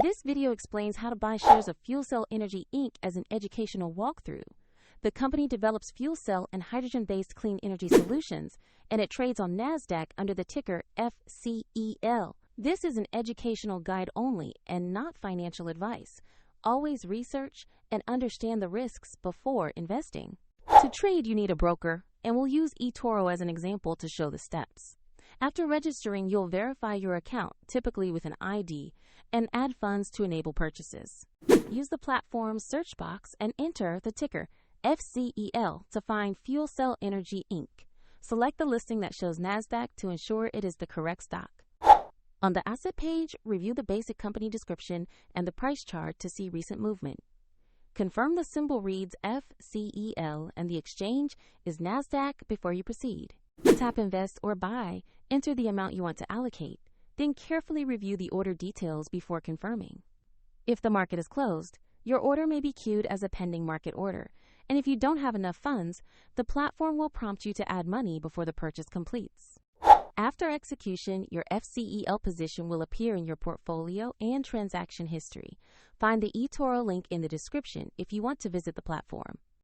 This video explains how to buy shares of FuelCell Energy Inc. as an educational walkthrough. The company develops fuel cell and hydrogen-based clean energy solutions, and it trades on NASDAQ under the ticker FCEL. This is an educational guide only and not financial advice. Always research and understand the risks before investing. To trade, you need a broker, and we'll use eToro as an example to show the steps. After registering, you'll verify your account, typically with an ID, and add funds to enable purchases. Use the platform's search box and enter the ticker FCEL to find FuelCell Energy Inc. Select the listing that shows NASDAQ to ensure it is the correct stock. On the asset page, review the basic company description and the price chart to see recent movement. Confirm the symbol reads FCEL and the exchange is NASDAQ before you proceed. Tap Invest or Buy, enter the amount you want to allocate, then carefully review the order details before confirming. If the market is closed, your order may be queued as a pending market order, and if you don't have enough funds, the platform will prompt you to add money before the purchase completes. After execution, your FCEL position will appear in your portfolio and transaction history. Find the eToro link in the description if you want to visit the platform.